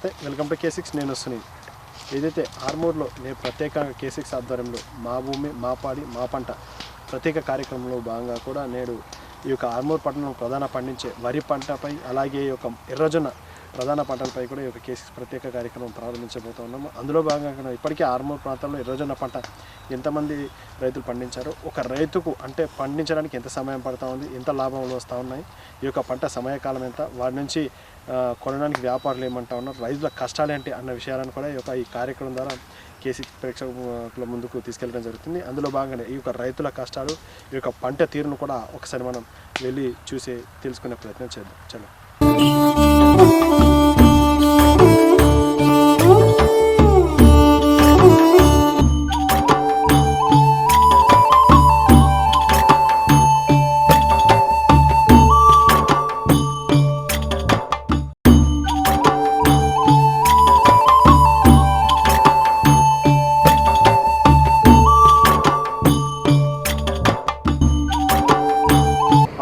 నమస్తే, welcome to K6. నేను సునీల్. ఏదైతే ఆర్మూర్లో నేను ప్రత్యేకంగా K6 ఆధ్వర్యంలో మా భూమి మా పాడి మా పంట ప్రత్యేక కార్యక్రమంలో భాగంగా కూడా నేడు ఈ యొక్క ఆర్మూర్ పట్టణం ప్రధాన పండించే వరి పంటపై అలాగే ఈ యొక్క ఎర్రజొన్న ప్రధాన పంటలపై కూడా ఈ యొక్క K6 ప్రత్యేక కార్యక్రమం ప్రారంభించబోతూ ఉన్నాము. అందులో భాగంగా ఇప్పటికే ఆర్మూర్ ప్రాంతంలో ఎర్రజొన్న పంట ఎంతమంది రైతులు పండించారో, ఒక రైతుకు అంటే పండించడానికి ఎంత సమయం పడుతూ ఉంది, ఎంత లాభంలో వస్తూ ఉన్నాయి, ఈ యొక్క పంట సమయకాలం ఎంత, వాటి నుంచి కొనడానికి వ్యాపారులు ఏమంటా ఉన్నారు, రైతుల కష్టాలు ఏంటి అన్న విషయాలను కూడా ఈ కార్యక్రమం ద్వారా K6 ప్రేక్షకుల ముందుకు తీసుకెళ్ళడం జరుగుతుంది. అందులో భాగంగానే ఈ యొక్క రైతుల కష్టాలు, ఈ యొక్క పంట తీరును కూడా ఒకసారి మనం వెళ్ళి చూసి తెలుసుకునే ప్రయత్నం చేద్దాం. చలో.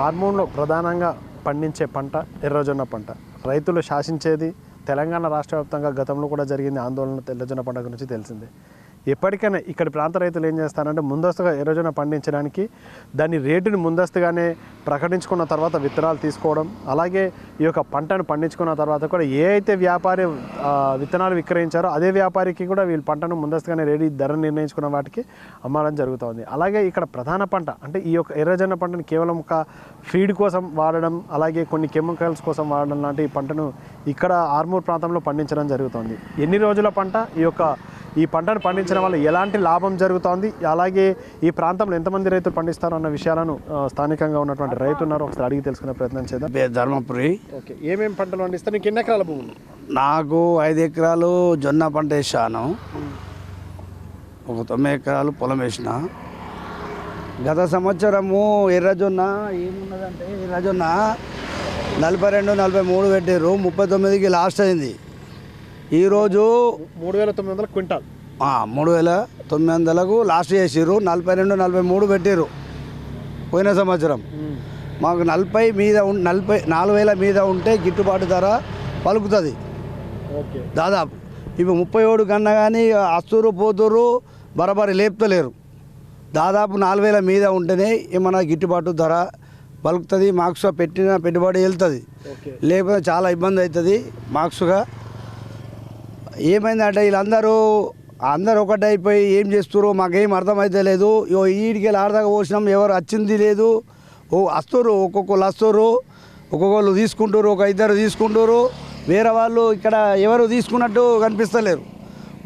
ఆర్మూర్లో ప్రధానంగా పండించే పంట ఎర్రజొన్న పంట. రైతులు శాసించేది తెలంగాణ రాష్ట్ర వ్యాప్తంగా గతంలో కూడా జరిగింది ఆందోళన ఎర్రజొన్న పంట గురించి తెలిసిందే. ఎప్పటికైనా ఇక్కడ ప్రాంత రైతులు ఏం చేస్తారంటే ముందస్తుగా ఎర్రజొన్న పండించడానికి దాని రేటుని ముందస్తుగానే ప్రకటించుకున్న తర్వాత విత్తనాలు తీసుకోవడం, అలాగే ఈ యొక్క పంటను పండించుకున్న తర్వాత కూడా ఏ అయితే వ్యాపారి విత్తనాలు విక్రయించారో అదే వ్యాపారికి కూడా వీళ్ళు పంటను ముందస్తుగానే ధర నిర్ణయించుకున్న వాటికి అమ్మడం జరుగుతుంది. అలాగే ఇక్కడ ప్రధాన పంట అంటే ఈ యొక్క ఎర్రజొన్న పంటను కేవలం ఒక ఫీడ్ కోసం వాడడం, అలాగే కొన్ని కెమికల్స్ కోసం వాడడం లాంటి ఈ పంటను ఇక్కడ ఆర్మూర్ ప్రాంతంలో పండించడం జరుగుతుంది. ఎన్ని రోజుల పంట, ఈ పంటను పండించడం వల్ల ఎలాంటి లాభం జరుగుతోంది, అలాగే ఈ ప్రాంతంలో ఎంతమంది రైతులు పండిస్తారు అన్న విషయాలను స్థానికంగా ఉన్నటువంటి రైతు ఉన్నారు, ఒకసారి అడిగి తెలుసుకునే ప్రయత్నం చేద్దాం. ధర్మపురి. ఓకే, ఏమేమి పంటలు పండిస్తారు? నీకు ఎన్ని ఎకరాల భూమి? నాకు 5 ఎకరాలు జొన్న పంట వేసాను, ఒక 9 ఎకరాలు పొలం వేసిన. గత సంవత్సరము ఎర్రజొన్న ఏమున్నదంటే ఎర్రజొన్న 42-43 పెట్టారు, 39కి లాస్ట్ అయింది. ఈరోజు 3,900 క్వింటాల్ 3,900కు లాస్ట్ చేసిర్రు. 42-43 పెట్టారు పోయిన సంవత్సరం. మాకు 40 మీద 4,000 మీద ఉంటే గిట్టుబాటు ధర పలుకుతుంది దాదాపు. ఇవి 37 కన్నా కానీ అస్తురు పోతురు బరాబరి లేపుతలేరు. దాదాపు 4,000 మీద ఉంటేనే ఏమన్నా గిట్టుబాటు ధర పలుకుతుంది. మార్క్స్గా పెట్టిన పెట్టుబడి వెళ్తుంది, లేకపోతే చాలా ఇబ్బంది అవుతుంది మార్క్స్గా. ఏమైందంటే వీళ్ళందరూ ఒకటి అయిపోయి ఏం చేస్తున్నారు మాకేం అర్థమైతే లేదు. ఈడికి ఆడదాకా పోసినాం, ఎవరు వచ్చింది లేదు. వస్తురు, ఒక్కొక్కరు వస్తురు, ఒక్కొక్కరు తీసుకుంటారు, ఒక ఇద్దరు తీసుకుంటారు. వేరే వాళ్ళు ఇక్కడ ఎవరు తీసుకున్నట్టు కనిపిస్తలేరు.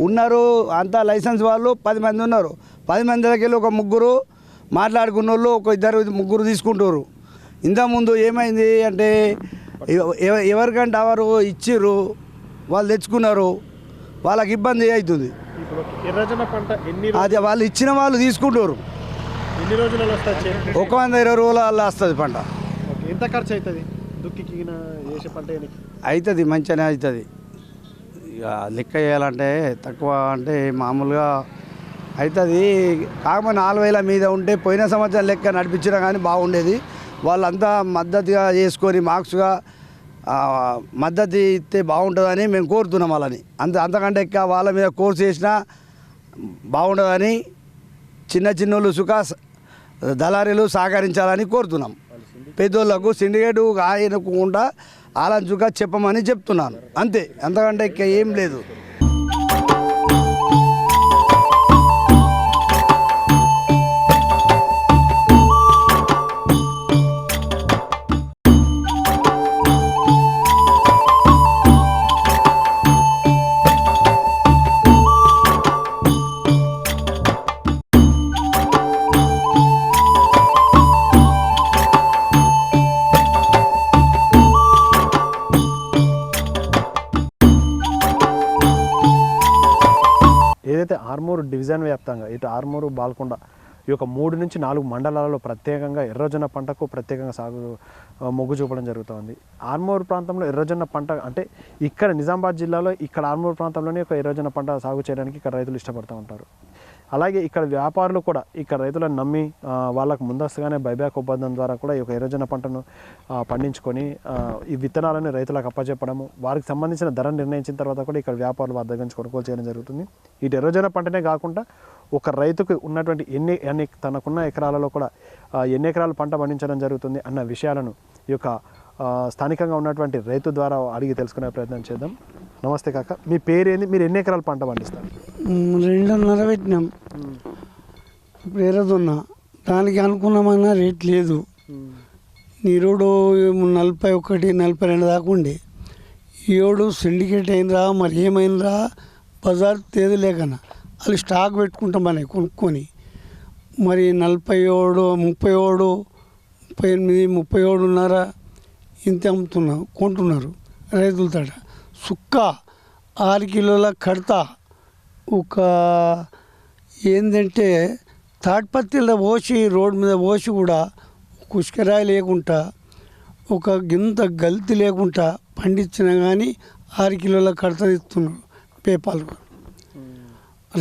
ఉన్నారు అంతా లైసెన్స్ వాళ్ళు 10 మంది ఉన్నారు. 10 మందికి వెళ్ళి ఒక 3 మాట్లాడుకున్న వాళ్ళు ఒక 2-3 తీసుకుంటారు. ఇంతకుముందు ఏమైంది అంటే ఎవరికంటే ఎవరు ఇచ్చిర్రు వాళ్ళు తెచ్చుకున్నారు, వాళ్ళకి ఇబ్బంది అవుతుంది. అది వాళ్ళు ఇచ్చిన వాళ్ళు తీసుకుంటారు. 120 రోజులలో వస్తుంది పంట. ఎంత ఖర్చు అవుతుంది అవుతుంది? మంచిగానే అవుతుంది. ఇక లెక్క చేయాలంటే తక్కువ అంటే మామూలుగా అవుతుంది. కాకపోతే 4,000 మీద ఉంటే పోయిన సంవత్సరం లెక్క నడిపించినా కానీ బాగుండేది. వాళ్ళంతా మద్దతుగా చేసుకొని మార్క్స్గా మద్దతు ఇస్తే బాగుంటుందని మేము కోరుతున్నాం వాళ్ళని. అంతకంటే ఎక్కువ వాళ్ళ మీద కోర్సు చేసినా బాగుంటుందని చిన్నోళ్ళు దళారీలు సహకరించాలని కోరుతున్నాం. పెద్దోళ్ళకు సిండికేటు ఆయనకుండా ఆలోచించుగా చెప్పమని చెప్తున్నాను, అంతే. అంతకంటే ఎక్కువ ఏం లేదు. ఏదైతే ఆర్మూర్ డివిజన్ వ్యాప్తంగా ఇటు ఆర్మూరు బాల్కొండ ఈ యొక్క 3 నుంచి 4 మండలాలలో ప్రత్యేకంగా ఎర్రజొన్న పంటకు ప్రత్యేకంగా మొగ్గు చూపడం జరుగుతుంది. ఆర్మూర్ ప్రాంతంలో ఎర్రజొన్న పంట అంటే ఇక్కడ నిజామాబాద్ జిల్లాలో ఇక్కడ ఆర్మూర్ ప్రాంతంలోనే ఒక ఎర్రజొన్న పంట సాగు చేయడానికి ఇక్కడ రైతులు ఇష్టపడుతూ ఉంటారు. అలాగే ఇక్కడ వ్యాపారులు కూడా ఇక్కడ రైతులను నమ్మి వాళ్ళకు ముందస్తుగానే బైబ్యాక్ ఒప్పందం ద్వారా కూడా ఈ యొక్క ఎర్రజొన్న పంటను పండించుకొని ఈ విత్తనాలను రైతులకు అప్పచెప్పడము, వారికి సంబంధించిన ధర నిర్ణయించిన తర్వాత కూడా ఇక్కడ వ్యాపారులు వారి దగ్గర నుంచి కొనుగోలు చేయడం జరుగుతుంది. ఈ ఎర్రజొన్న పంటనే కాకుండా ఒక రైతుకు ఉన్నటువంటి ఎన్ని తనకున్న ఎకరాలలో కూడా ఎన్ని ఎకరాల పంట పండించడం జరుగుతుంది అన్న విషయాలను ఈ యొక్క స్థానికంగా ఉన్నటువంటి రైతు ద్వారా అడిగి తెలుసుకునే ప్రయత్నం చేద్దాం. నమస్తే కాక, మీ పేరేంది, మీరు ఎన్ని ఎకరాల పంట పండిస్తారు? 2.5 పెట్టినాం. ఇప్పుడు ఎర్రదున్నా దానికి అనుకున్నామన్నా రేట్ లేదు. నీరుడు 41, 42 దాకా ఉండే. ఈడు సిండికేట్ అయినరా మరి ఏమైందిరా బజార్ తేదీ లేకన్నా వాళ్ళు స్టాక్ పెట్టుకుంటామని కొనుక్కొని మరి 47, 37, 38, 37.5 ఇంత కొంటున్నారు రైతుల తట. సుక్క 6 కిలోల కడతా ఒక ఏంటంటే తాటిపత్తిలో పోసి రోడ్డు మీద పోసి కూడా కుష్కరాయి లేకుండా ఒక గింత గల్తీ లేకుండా పండించినా కానీ 6 కిలోల కడత ఇస్తున్నారు పేపాలు.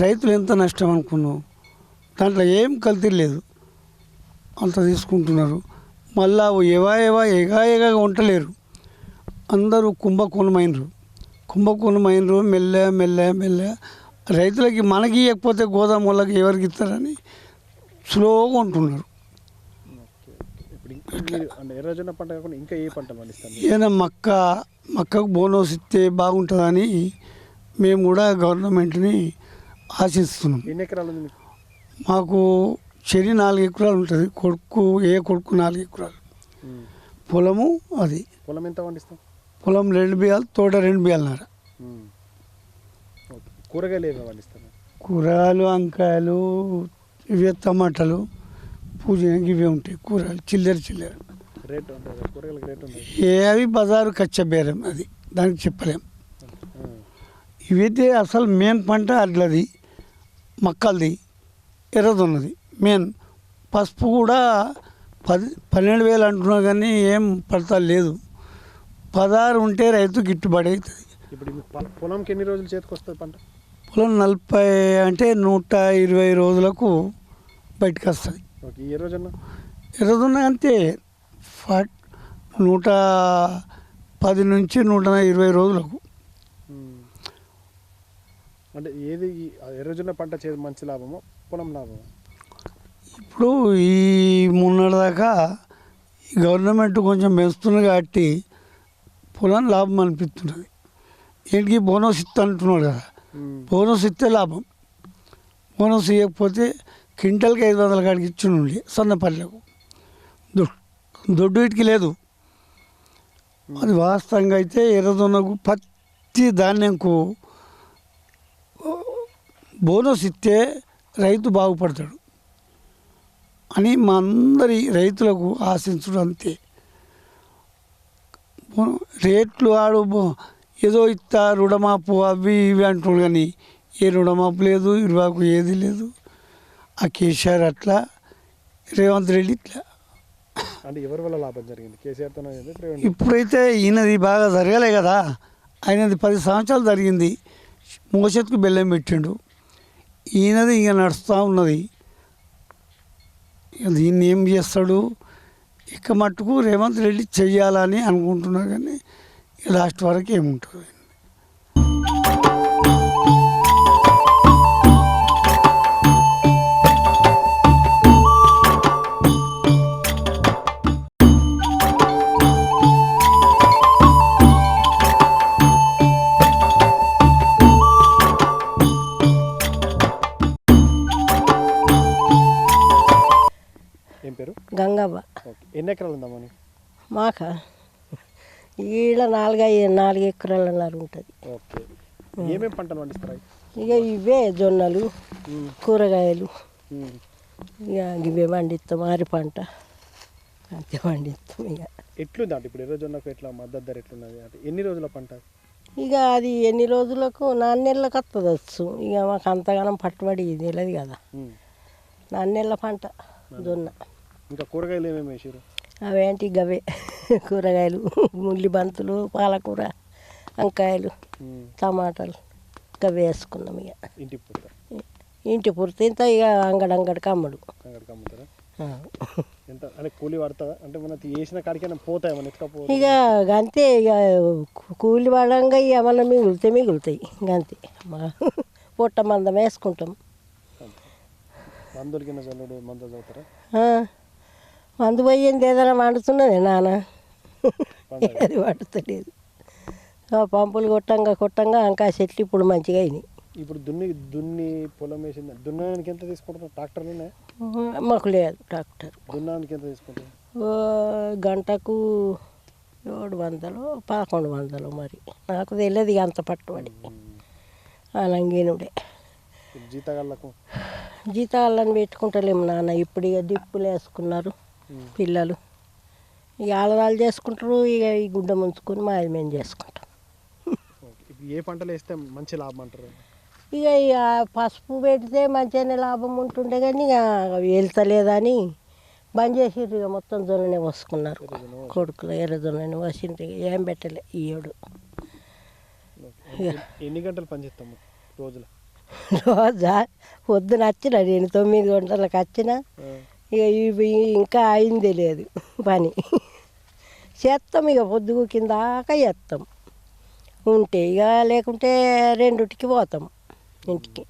రైతులు ఎంత నష్టం అనుకున్నావు, దాంట్లో ఏం కల్తీ లేదు, అంత తీసుకుంటున్నారు. మళ్ళా ఎగా ఉండలేరు, అందరూ కుంభకోణమైనరు మెల్ల రైతులకి మనకి ఇవ్వకపోతే గోదాం వాళ్ళకి ఎవరికి ఇస్తారని స్లోగా ఉంటున్నారు. ఎర్రజొన్న పంట కాకుండా ఇంకా ఏ పంట పండిస్తారు? ఏదైనా మక్కకు బోనస్ ఇస్తే బాగుంటుందని మేము కూడా గవర్నమెంట్ని ఆశిస్తున్నాం. ఎన్ని ఎకరాలు ఉంది మీకు? మాకు చెరి 4 ఎకరాలు ఉంటుంది. కొడుకు 4 ఎకరాలు పొలము. అది పొలం ఎంత పండిస్తాం? పొలం 2 బియ్యాలు, తోట 2 బియ్యాలన్నర. కూరగాయలు ఏమి పండిస్తాను? కూరగాయలు వంకాయలు, ఇవే టమాటాలు, పూజకి ఇవే ఉంటాయి. కూరగాయలు చిల్లర రేట్ ఉంటుంది, కూరగాయలకు రేట్ ఉంటుంది. అవి బజారు కచ్చా బేరం, అది దానికి చెప్పలేం. ఇవైతే అసలు మెయిన్ పంట అట్లది, మక్కలది, ఎర్రదున్నది మెయిన్. పసుపు కూడా 12,000 అంటున్నా కానీ ఏం పడతా లేదు. 16 ఉంటే రైతు గిట్టుబడి అవుతుంది. ఇప్పుడు పొలంకి ఎన్ని రోజులు చేతికి వస్తుంది పంట? పొలం 40 అంటే 120 రోజులకు బయటకు వస్తుంది. ఎర్రదున్న అంతే 110 నుంచి 120 రోజులకు. అంటే ఏది ఎర్రజొన్న పంట మంచి లాభమో పొలం లాభమో? ఇప్పుడు ఈ 3 నెలల దాకా గవర్నమెంట్ కొంచెం పెంచుతుంది కాబట్టి పొలం లాభం అనిపిస్తున్నది. ఏంటికి బోనస్ ఇస్తా అంటున్నాడు కదా, బోనస్ ఇస్తే లాభం. బోనస్ ఇవ్వకపోతే క్వింటల్కి 500 కాడికి ఇచ్చిండి సన్నపల్లెకు, దొడ్డు ఇటుకి లేదు. అది వాస్తవంగా అయితే ఎర్రజొన్నకు ప్రతి ధాన్యంకు బోనస్ ఇస్తే రైతు బాగుపడతాడు అని మా అందరి రైతులకు ఆశించడం అంతే. రేట్లు ఏదో ఇస్తా రుణమాపు అవి ఇవి అంటున్నాడు కానీ ఏ రుణమాపు లేదు, ఇరువాకు ఏది లేదు. ఆ కేసీఆర్ అట్లా, రేవంత్ రెడ్డి ఇట్లా. అంటే ఎవరి వల్ల లాభం జరిగింది? కేసీఆర్తో. ఇప్పుడైతే ఈయనది బాగా జరగలే కదా, ఆయనది 10 సంవత్సరాలు జరిగింది. మోసెత్తుకు బెల్లం పెట్టిండు. ఈయనది ఇంకా నడుస్తూ ఉన్నది. దీన్ని ఏం చేస్తాడు? ఇక మట్టుకు రేవంత్ రెడ్డి చెయ్యాలని అనుకుంటున్నారు కానీ లాస్ట్ వరకు ఏముంటుంది. ఏం పేరు? గంగవ్వ. ఎన్ని ఎకరాలు ఉందమ్మా? మాక ఈడ 4 ఎకరాలన్నర ఉంటుంది. ఓకే. ఏమేమి పంటలు పండిస్తారు? ఇక ఇవే జొన్నలు, కూరగాయలు, ఇక ఇవే పండిస్తాం. ఆరి పంట అంతే పండిస్తాం. ఇక ఎట్లుంది అంటే ఇప్పుడు ఎర్రజొన్నకు ఎట్లా మద్దతు ధర ఎట్లున్నది? అంటే ఎన్ని రోజుల పంట? ఇక అది ఎన్ని రోజులకు 4 నెలలకు వస్తుందచ్చు. ఇక మాకు అంతగానం పట్టుబడి తెలియదు కదా. 4 నెలల పంట జొన్న. ఇంకా కూరగాయలు ఏమేమి వేసారు? అవేంటి గవే కూరగాయలు, ముల్లి బంతులు, పాలకూర, వంకాయలు, టమాటాలు గవే వేసుకున్నాం. ఇక ఇంటి ఇంటి పురితే ఇంత ఇక అంగడంగడికి అమ్మడు. అక్కడికి అమ్ముతారా? ఎంత అంటే కూలి పడుతుందా? అంటే మన వేసిన కాడికైనా పోతాయి మన ఎత్తుకపో. ఇక అంతే ఇక కూలి పడంగా ఇక మళ్ళీ మిగులుతాయి అంతే. పొట్ట మందం వేసుకుంటాం. మందులు కింద చల్లుడు మందులు చదువుతారా? మందు పోయింది ఏదైనా వండుతున్నది నాన్న, అది వండుతలేదు. పంపులు కొట్టంగా ఇంకా చెట్లు ఇప్పుడు మంచిగా అయినాయి. ఇప్పుడు దున్ని పొలం వేసింది. దున్నడానికి ఎంత తీసుకుంటారు? ట్రాక్టర్లు ఉన్నాయా? మాకు లేదు ట్రాక్టర్. దున్నడానికి ఎంత తీసుకుంటారు? గంటకు 700 1100 మరి నాకు తెలియదు ఇక అంత పట్టుబడి. అలంగినుడే జీతాలను పెట్టుకుంటలేము నాన్న. ఇప్పుడు ఇక డిప్పులు వేసుకున్నారు పిల్లలు, ఇక ఆలరాలు చేసుకుంటారు. ఇక ఈ గుడ్డ ముంచుకొని మాది మేము చేసుకుంటాం. ఏ పంటలు వేస్తే మంచి లాభం అంటారు? ఇక పసుపు పెడితే మంచిగానే లాభం ఉంటుండే కానీ ఇక వెళ్తలేదని బంద్ చేసిర్రు. ఇక మొత్తం జొన్ననే పోసుకున్నారు కొడుకులు. ఎర్రజొన్నని పోసిండ్రు. ఏం పెట్టలే ఈ ఏడు. ఎన్ని గంటలు పనిచేస్తాము రోజులో? రోజా పొద్దున వచ్చిన నేను 9 గంటలకు వచ్చిన. ఇక ఇవి ఇంకా అయిందే లేదు పని. చేస్తాం ఇక పొద్దుగు కిందాక చేస్తాం ఉంటే, ఇక లేకుంటే 2కి పోతాం ఇంటికి.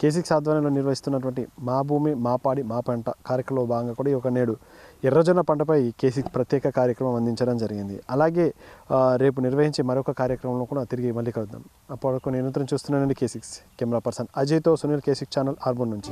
K6 ఆధ్వర్యంలో నిర్వహిస్తున్నటువంటి మా భూమి మా పాడి మా పంట కార్యక్రమంలో భాగంగా కూడా ఈ ఒక నేడు ఎర్రజొన్న పంటపై K6 ప్రత్యేక కార్యక్రమం అందించడం జరిగింది. అలాగే రేపు నిర్వహించే మరొక కార్యక్రమంలో కూడా తిరిగి మళ్ళీ కలుద్దాం. అప్పటివరకు నేను చూస్తున్నానండి K6 కెమెరా పర్సన్ అజయ్తో సునీల్ K6 ఛానల్ ఆర్బన్ నుంచి.